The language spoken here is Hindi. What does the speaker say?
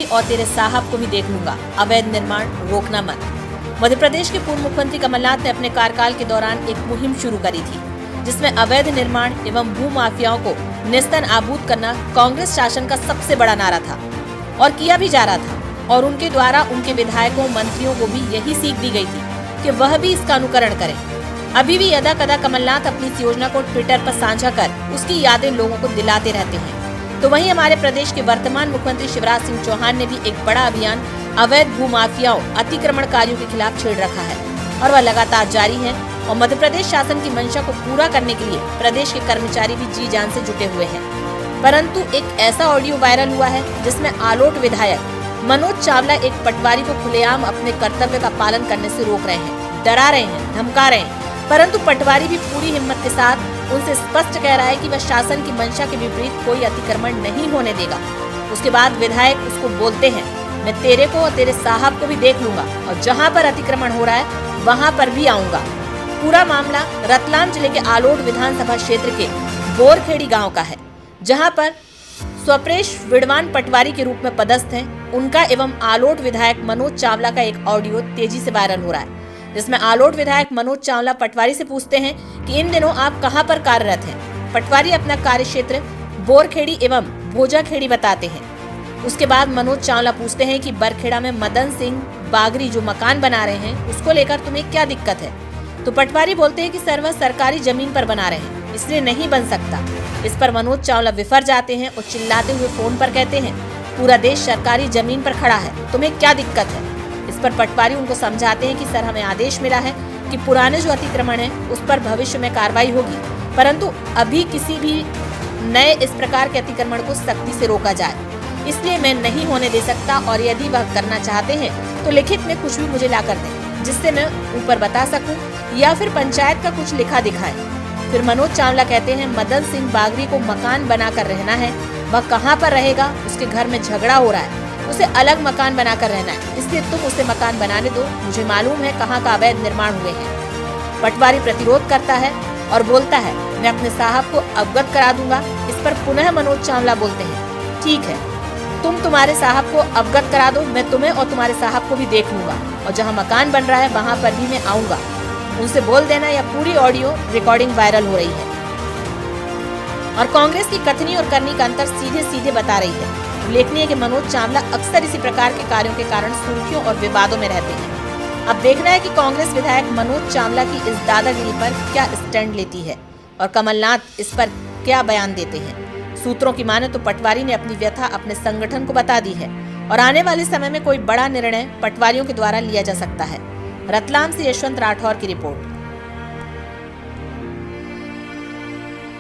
और तेरे साहब को भी देख लूंगा, अवैध निर्माण रोकना मत। मध्य प्रदेश के पूर्व मुख्यमंत्री कमलनाथ ने अपने कार्यकाल के दौरान एक मुहिम शुरू करी थी, जिसमें अवैध निर्माण एवं भू माफियाओं को निस्तर नाबूद करना कांग्रेस शासन का सबसे बड़ा नारा था और किया भी जा रहा था। और उनके द्वारा उनके विधायकों मंत्रियों को भी यही सीख दी गई थी कि वह भी इसका अनुकरण करें। अभी भी यदा कदा कमलनाथ अपनी इस योजना को ट्विटर पर साझा कर उसकी यादें लोगों को दिलाते रहते हैं। तो वहीं हमारे प्रदेश के वर्तमान मुख्यमंत्री शिवराज सिंह चौहान ने भी एक बड़ा अभियान अवैध भू माफियाओं अतिक्रमणकारियों के खिलाफ छेड़ रखा है और वह लगातार जारी है। और मध्य प्रदेश शासन की मंशा को पूरा करने के लिए प्रदेश के कर्मचारी भी जी जान से जुटे हुए हैं। परंतु एक ऐसा ऑडियो वायरल हुआ है जिसमें आलोट विधायक मनोज चावला एक पटवारी को खुलेआम अपने कर्तव्य का पालन करने से रोक रहे हैं, डरा रहे हैं, धमका रहे हैं। परंतु पटवारी भी पूरी हिम्मत के साथ उनसे स्पष्ट कह रहा है कि वह शासन की मंशा के विपरीत कोई अतिक्रमण नहीं होने देगा। उसके बाद विधायक उसको बोलते हैं, मैं तेरे को और तेरे साहब को भी देख लूंगा और जहां पर अतिक्रमण हो रहा है वहां पर भी आऊंगा। पूरा मामला रतलाम जिले के आलोट विधानसभा क्षेत्र के बोरखेड़ी गाँव का है, जहाँ पर स्वप्रेश विद्वान पटवारी के रूप में पदस्थ हैं। उनका एवं आलोट विधायक मनोज चावला का एक ऑडियो तेजी से वायरल हो रहा है, जिसमें आलोट विधायक मनोज चावला पटवारी से पूछते हैं कि इन दिनों आप कहां पर कार्यरत हैं। पटवारी अपना कार्य क्षेत्र बोरखेड़ी एवं भोजाखेड़ी बताते हैं। उसके बाद मनोज चावला पूछते हैं कि बरखेड़ा में मदन सिंह बागरी जो मकान बना रहे हैं उसको लेकर तुम्हें क्या दिक्कत है। तो पटवारी बोलते हैं कि सर वह सरकारी जमीन पर बना रहे हैं, इसलिए नहीं बन सकता। इस पर मनोज चावला विफर जाते हैं और चिल्लाते हुए फोन पर कहते हैं, पूरा देश सरकारी जमीन पर खड़ा है, तुम्हें क्या दिक्कत है। इस पर पटवारी उनको समझाते हैं कि सर हमें आदेश मिला है कि पुराने जो अतिक्रमण है उस पर भविष्य में कार्रवाई होगी, परंतु अभी किसी भी नए इस प्रकार के अतिक्रमण को सख्ती से रोका जाए, इसलिए मैं नहीं होने दे सकता। और यदि वह करना चाहते हैं तो लिखित में कुछ भी मुझे ला कर दें, जिससे मैं ऊपर बता सकूं, या फिर पंचायत का कुछ लिखा दिखाएं। फिर मनोज चावला कहते हैं, मदन सिंह बागरी को मकान बनाकर रहना है, वह कहाँ पर रहेगा, उसके घर में झगड़ा हो रहा है, उसे अलग मकान बनाकर रहना है, इसलिए तुम उसे मकान बनाने दो, मुझे मालूम है कहाँ का अवैध निर्माण हुए हैं। पटवारी प्रतिरोध करता है और बोलता है, मैं अपने साहब को अवगत करा दूंगा। इस पर पुनः मनोज चावला बोलते हैं, ठीक है, तुम तुम्हारे साहब को अवगत करा दो, मैं तुम्हें और तुम्हारे साहब को भी देख लूंगा और जहाँ मकान बन रहा है वहाँ पर भी मैं आऊंगा, उनसे बोल देना। यह पूरी ऑडियो रिकॉर्डिंग वायरल हो रही है और कांग्रेस की कथनी और करनी का अंतर सीधे सीधे बता रही है। उल्लेखनीय है कि मनोज चावला अक्सर इसी प्रकार के कार्यों के कारण सुर्खियों और विवादों में रहते हैं। अब देखना है कि कांग्रेस विधायक मनोज चावला की इस दादागिरी पर क्या स्टैंड लेती है और कमलनाथ इस पर क्या बयान देते हैं। सूत्रों की माने तो पटवारी ने अपनी व्यथा अपने संगठन को बता दी है और आने वाले समय में कोई बड़ा निर्णय पटवारियों के द्वारा लिया जा सकता है। रतलाम से यशवंत राठौर की रिपोर्ट।